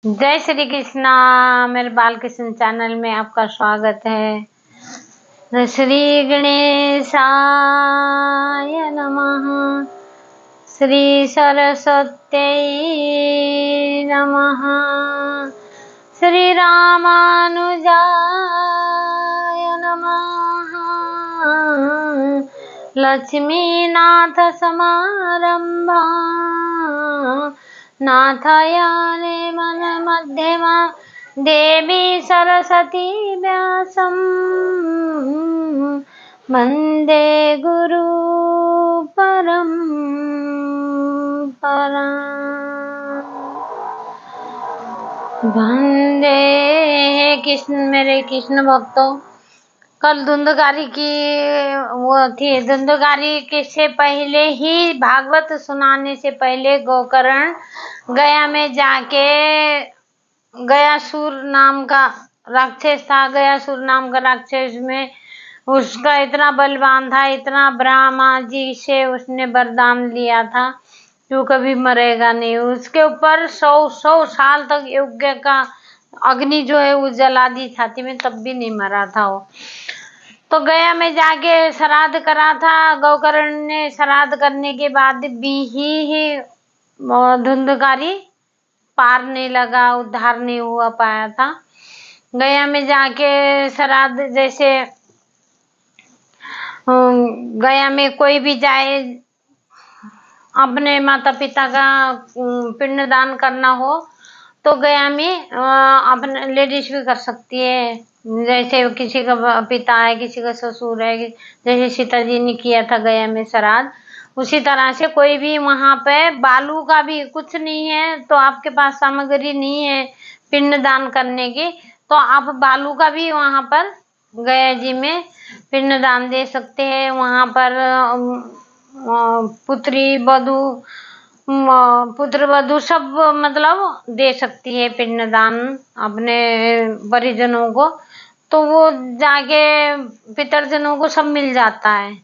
जय श्री कृष्णा। मेरे बाल कृष्ण चैनल में आपका स्वागत है। श्री गणेशाय नमः। श्री सरस्वत्यै नमः। श्री रामानुजाय नमः। लक्ष्मीनाथ समारंभा नाथयाने मन मध्यमा देवी सरस्वती व्यासं वन्दे गुरु परम्परा। वन्दे कृष्ण। मेरे कृष्ण भक्तों, कल धुंधकारी की वो थी। धुंधकारी के से पहले ही, भागवत सुनाने से पहले गोकर्ण गया में जाके, गयासुर नाम का राक्षस था। गयासुर नाम का राक्षस में उसका इतना बलवान था, इतना ब्रह्मा जी से उसने वरदान लिया था जो कभी मरेगा नहीं। उसके ऊपर 100 साल तक यज्ञ का अग्नि जो है वो जला दी छाती में, तब भी नहीं मरा था वो। तो गया में जाके श्राद्ध करा था। गोकर्ण ने श्राद्ध करने के बाद भी ही धुंधकारी पार नहीं लगा, उद्धार नहीं हुआ पाया था। गया में जाके श्राद्ध, जैसे गया में कोई भी जाए, अपने माता पिता का पिंडदान करना हो तो गया में अपने लेडीज भी कर सकती है। जैसे किसी का पिता है, किसी का ससुर है, जैसे सीता जी ने किया था गया में श्राद्ध, उसी तरह से कोई भी वहां पे बालू का भी कुछ नहीं है तो आपके पास सामग्री नहीं है पिंडदान करने की, तो आप बालू का भी वहां पर गया जी में पिंडदान दे सकते हैं। वहां पर पुत्र वधू सब मतलब दे सकती है पिंडदान अपने परिजनों को, तो वो जाके पितरजनों को सब मिल जाता है।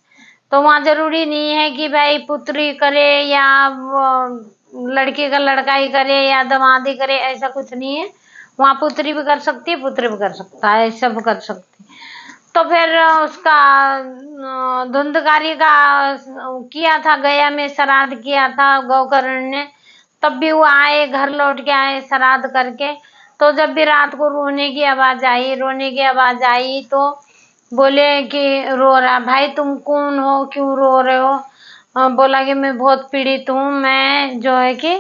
तो वहाँ जरूरी नहीं है कि भाई पुत्री करे या लड़की का लड़का ही करे या दमादी करे, ऐसा कुछ नहीं है। वहाँ पुत्री भी कर सकती है, पुत्र भी कर सकता है, सब कर सकती है। तो फिर उसका धुंधकारी का किया था, गया में श्राद्ध किया था गोकर्ण ने। तब भी वो आए, घर लौट के आए श्राद्ध करके। तो जब भी रात को रोने की आवाज आई तो बोले कि रो रहा। भाई तुम कौन हो, क्यों रो रहे हो? बोला कि मैं बहुत पीड़ित हूँ, मैं जो है कि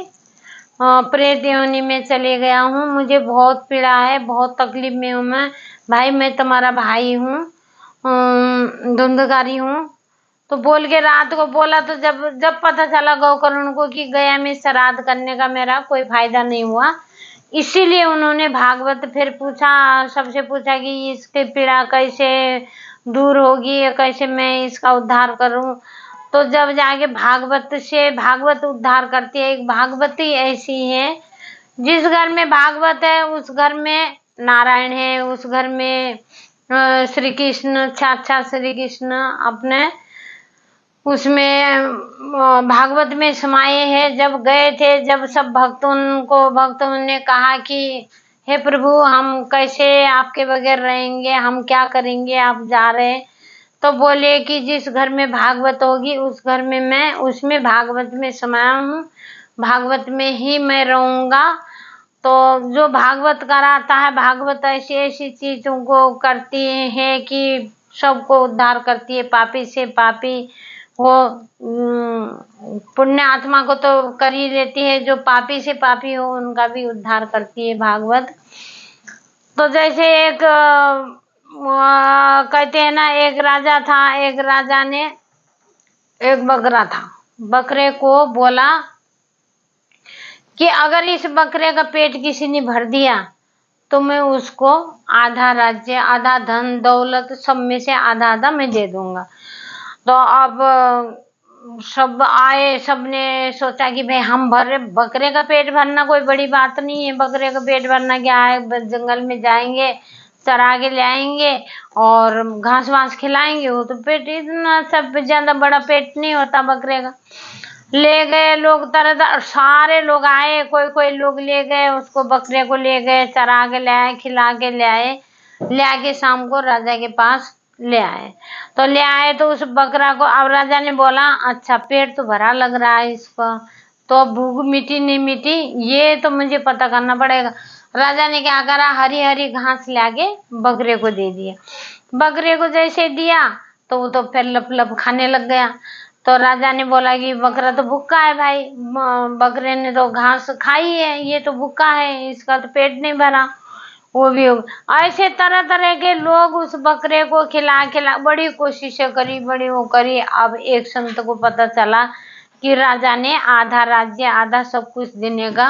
प्रेत योनि में चले गया हूँ, मुझे बहुत पीड़ा है, बहुत तकलीफ में हूँ मैं। भाई मैं तुम्हारा भाई हूँ, धुंधकारी हूँ। तो बोल के रात को बोला। तो जब पता चला गोकर्ण को कि गया में श्राद्ध करने का मेरा कोई फायदा नहीं हुआ, इसीलिए उन्होंने भागवत फिर पूछा, सबसे पूछा कि इसकी पीड़ा कैसे दूर होगी या कैसे मैं इसका उद्धार करूं। तो जब जाके भागवत उद्धार करती है। एक भागवती ऐसी है, जिस घर में भागवत है उस घर में नारायण है, उस घर में श्री कृष्ण, साक्षात श्री कृष्ण अपने उसमें भागवत में समाये हैं। जब गए थे, जब सब भक्तों ने कहा कि हे प्रभु हम कैसे आपके बगैर रहेंगे, हम क्या करेंगे, आप जा रहे हैं। तो बोले कि जिस घर में भागवत होगी उस घर में मैं उसमें भागवत में समाया हूँ, भागवत में ही मैं रहूंगा। तो जो भागवत कराता है, भागवत ऐसी ऐसी चीजों को करती है कि सबको उद्धार करती है, पापी से पापी वो पुण्य आत्मा को तो कर ही लेती है, जो पापी से पापी हो उनका भी उद्धार करती है भागवत। तो जैसे एक कहते हैं ना, एक राजा था, एक राजा ने एक बकरा था, बकरे को बोला कि अगर इस बकरे का पेट किसी ने भर दिया तो मैं उसको आधा राज्य, आधा धन दौलत सब में से आधा आधा मैं दे दूंगा। तो अब सब आए, सबने सोचा कि भाई हम भरे, बकरे का पेट भरना कोई बड़ी बात नहीं है, बकरे का पेट भरना क्या है, जंगल में जाएंगे, चरा के ले आएंगे और घास वास खिलाएंगे, वो तो पेट इतना सब ज्यादा बड़ा पेट नहीं होता बकरे का। ले गए लोग, तरह तरह सारे लोग आए, कोई कोई लोग ले गए उसको, बकरे को ले गए, चरा के ले आए, खिला के ले आए, ले आके शाम को राजा के पास ले आए। तो ले आए तो उस बकरा को, अब राजा ने बोला अच्छा पेट तो भरा लग रहा है इसका, तो भूख मिटी नहीं मिटी ये तो मुझे पता करना पड़ेगा। राजा ने क्या करा, हरी हरी घास लाके बकरे को दे दिया। बकरे को जैसे दिया तो वो तो फिर लप लप खाने लग गया। तो राजा ने बोला कि बकरा तो भूखा है भाई, बकरे ने तो घास खाई है, ये तो भूखा है, इसका तो पेट नहीं भरा। वो भी ऐसे तरह तरह के लोग उस बकरे को खिला खिला बड़ी कोशिशें करी, बड़ी वो करी। अब एक संत को पता चला कि राजा ने आधा राज्य आधा सब कुछ देने का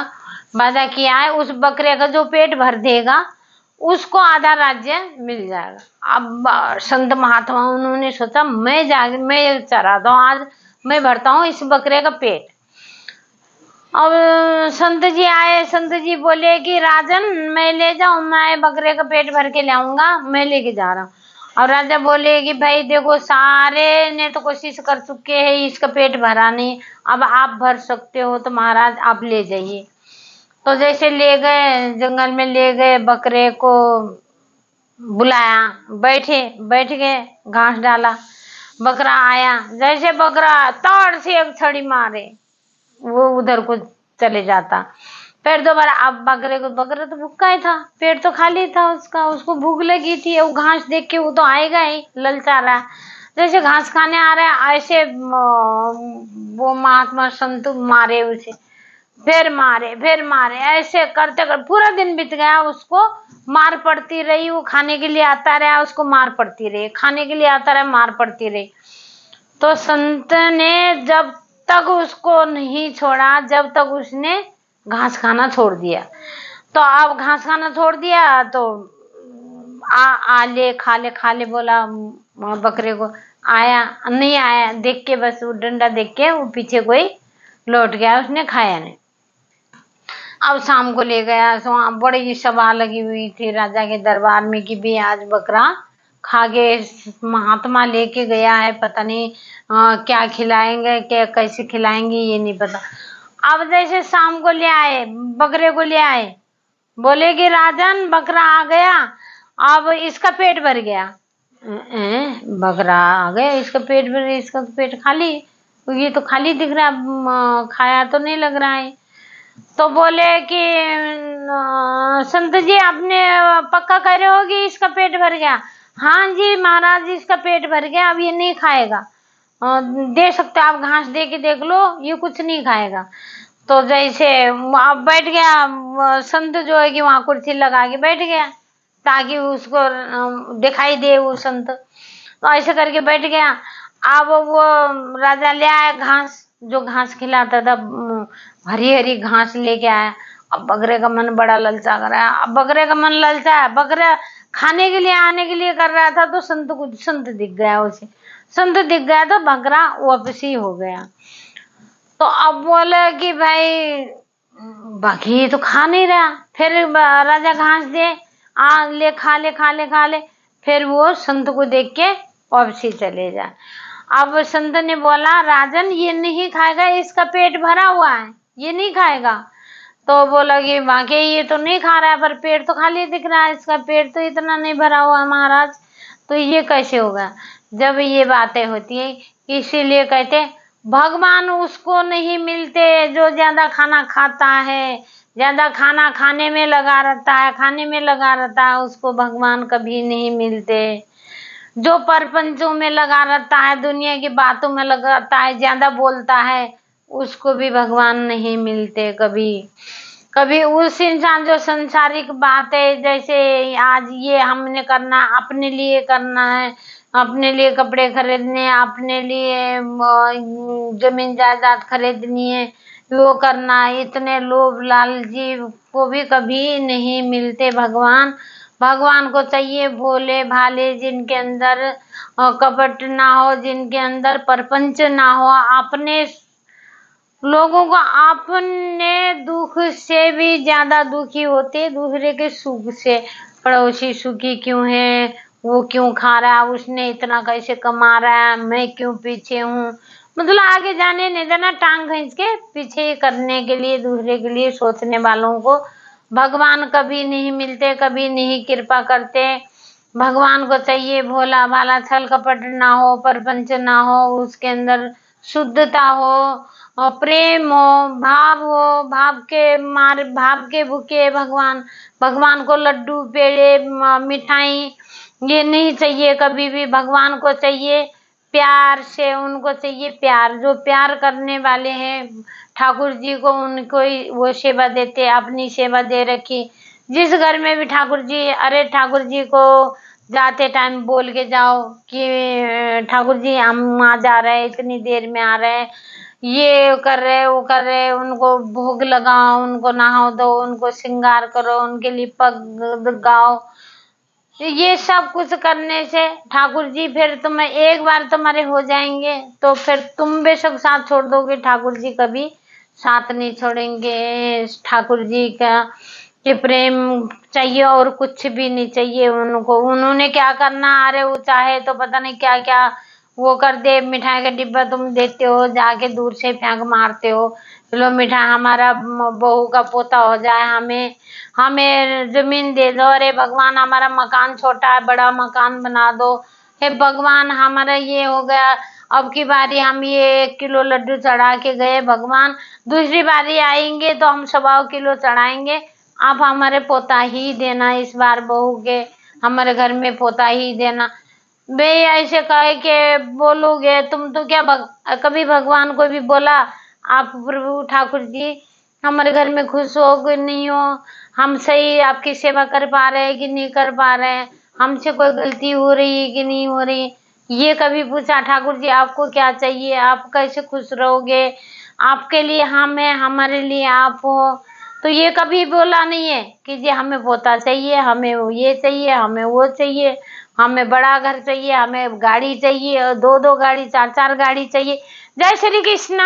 वादा किया है, उस बकरे का जो पेट भर देगा उसको आधा राज्य मिल जाएगा। अब संत महात्मा उन्होंने सोचा मैं चराता हूँ, आज मैं भरता हूँ इस बकरे का पेट। अब संत जी आए, संत जी बोले कि राजन मैं ले जाऊं, मैं बकरे का पेट भर के लाऊंगा, मैं लेके जा रहा हूँ। और राजा बोले कि भाई देखो सारे ने तो कोशिश कर चुके हैं, इसका पेट भरा नहीं, अब आप भर सकते हो तो महाराज आप ले जाइए। तो जैसे ले गए, जंगल में ले गए, बकरे को बुलाया, बैठ गए, घास डाला, बकरा आया, जैसे बकरा तोड़ से एक छड़ी मारे वो उधर को चले जाता। फिर दोबारा, अब बकरा तो भूखा ही था, पेट तो खाली था उसका, उसको भूख लगी थी, वो घास देख के वो तो आएगा ही, ललचा रहा है। जैसे घास खाने आ रहा है ऐसे वो महात्मा संत मारे उसे, फिर मारे, ऐसे करते करते पूरा दिन बीत गया, उसको मार पड़ती रही, वो खाने के लिए आता रहा, उसको मार पड़ती रही, खाने के लिए आता रहा, मार पड़ती रही। तो संत ने जब तक उसको नहीं छोड़ा, जब तक उसने घास खाना छोड़ दिया। तो अब घास खाना छोड़ दिया तो खा ले बोला बकरे को, आया नहीं आया, देख के बस वो डंडा देख के वो पीछे कोई लौट गया, उसने खाया नहीं। अब शाम को ले गया, तो वहां बड़ी सभा लगी हुई थी राजा के दरबार में कि भी आज बकरा खा के महात्मा लेके गया है, पता नहीं क्या खिलाएंगे, क्या कैसे खिलाएंगे ये नहीं पता। अब जैसे शाम को ले आए, बकरे को ले आए, बोले कि राजन बकरा आ गया, अब इसका पेट भर गया। बकरा आ गया, इसका पेट भर, इसका पेट खाली, ये तो खाली दिख रहा है, खाया तो नहीं लग रहा है। तो बोले कि संत जी आपने पक्का कह रहे हो कि इसका पेट भर गया? हाँ जी महाराज इसका पेट भर गया, अब ये नहीं खाएगा, दे सकते आप घास दे के देख लो, ये कुछ नहीं खाएगा। तो जैसे अब बैठ गया संत जो है कि वहां कुर्सी लगा के बैठ गया ताकि उसको दिखाई दे वो संत, तो ऐसे करके बैठ गया। अब वो राजा ले आया घास, जो घास खिलाता था, हरी हरी घास लेके आया। अब बकरे का मन बड़ा ललचा कर रहा है, अब बकरे का मन ललचा है, बकरा खाने के लिए आने के लिए कर रहा था, तो संत दिख गया उसे, संत दिख गया तो बकरा वापसी हो गया। तो अब बोले कि भाई बाकी तो खा नहीं रहा, फिर राजा घास दे, ले खा ले, फिर वो संत को देख के वापसी चले जा। अब संत ने बोला राजन ये नहीं खाएगा, इसका पेट भरा हुआ है, ये नहीं खाएगा। तो बोला कि बाकी ये तो नहीं खा रहा है, पर पेट तो खाली दिख रहा है, इसका पेट तो इतना नहीं भरा हुआ है महाराज, तो ये कैसे होगा? जब ये बातें होती है, इसीलिए कहते भगवान उसको नहीं मिलते जो ज्यादा खाना खाता है, ज्यादा खाना खाने में लगा रहता है, उसको भगवान कभी नहीं मिलते। जो परपंचों में लगा रहता है, दुनिया की बातों में लगा रहता है, ज्यादा बोलता है, उसको भी भगवान नहीं मिलते कभी उस इंसान जो सांसारिक बात है, जैसे आज ये हमने करना, अपने लिए करना है, अपने लिए कपड़े खरीदने, अपने लिए जमीन जायदाद खरीदनी है, वो करना, इतने लोभ लालची को भी कभी नहीं मिलते भगवान को चाहिए भोले भाले, जिनके अंदर कपट ना हो, जिनके अंदर परपंच ना हो, अपने लोगों को अपने दुख से भी ज्यादा दुखी होते दूसरे के सुख से। पड़ोसी सुखी क्यों है, वो क्यों खा रहा है, उसने इतना कैसे कमा रहा है, मैं क्यों पीछे हूँ, मतलब आगे जाने नहीं देना, टांग खींच के पीछे करने के लिए, दूसरे के लिए सोचने वालों को भगवान कभी नहीं मिलते, कभी नहीं कृपा करते। भगवान को चाहिए भोला भाला, छल कपट ना हो, परपंच ना हो, उसके अंदर शुद्धता हो और प्रेम हो, भाव के भूखे भगवान को लड्डू पेड़े मिठाई ये नहीं चाहिए कभी भी। भगवान को चाहिए प्यार से, उनको चाहिए प्यार। जो प्यार करने वाले हैं ठाकुर जी को, उनको ही वो सेवा देते, अपनी सेवा दे रखी। जिस घर में भी ठाकुर जी, अरे ठाकुर जी को जाते टाइम बोल के जाओ कि ठाकुर जी हम आ जा रहे हैं, इतनी देर में आ रहे हैं, ये कर रहे वो कर रहे, उनको भोग लगाओ, उनको नहाओ दो, उनको श्रृंगार करो, उनके लिए पग गाओ। ये सब कुछ करने से ठाकुर जी फिर तुम्हें एक बार तुम्हारे हो जाएंगे तो फिर तुम बेशक साथ छोड़ दोगे, ठाकुर जी कभी साथ नहीं छोड़ेंगे। ठाकुर जी का कि प्रेम चाहिए और कुछ भी नहीं चाहिए उनको। उन्होंने क्या करना, अरे वो चाहे तो पता नहीं क्या क्या वो कर दे। मिठाई का डिब्बा तुम देते हो, जाके दूर से फेंक मारते हो, लो मिठाई हमारा बहू का पोता हो जाए, हमें जमीन दे दो। अरे भगवान हमारा मकान छोटा है, बड़ा मकान बना दो। हे भगवान हमारा ये हो गया, अब की बारी हम ये 1 किलो लड्डू चढ़ा के गए, भगवान दूसरी बारी आएंगे तो हम 1.25 किलो चढ़ाएंगे, आप हमारे पोता ही देना, इस बार बहू के हमारे घर में पोता ही देना। बे ऐसे कहे के बोलोगे तुम तो क्या कभी भगवान को भी बोला आप प्रभु ठाकुर जी हमारे घर में खुश हो कि नहीं हो, हम सही आपकी सेवा कर पा रहे हैं कि नहीं कर पा रहे हैं, हमसे कोई गलती हो रही है कि नहीं हो रही, ये कभी पूछा ठाकुर जी आपको क्या चाहिए, आप कैसे खुश रहोगे, आपके लिए हम है, हमारे लिए आप हो। तो ये कभी बोला नहीं है कि जी हमें पोता चाहिए, हमें वो ये चाहिए, हमें वो चाहिए, हमें बड़ा घर चाहिए, हमें गाड़ी चाहिए, 2-2 गाड़ी 4-4 गाड़ी चाहिए। जय श्री कृष्णा।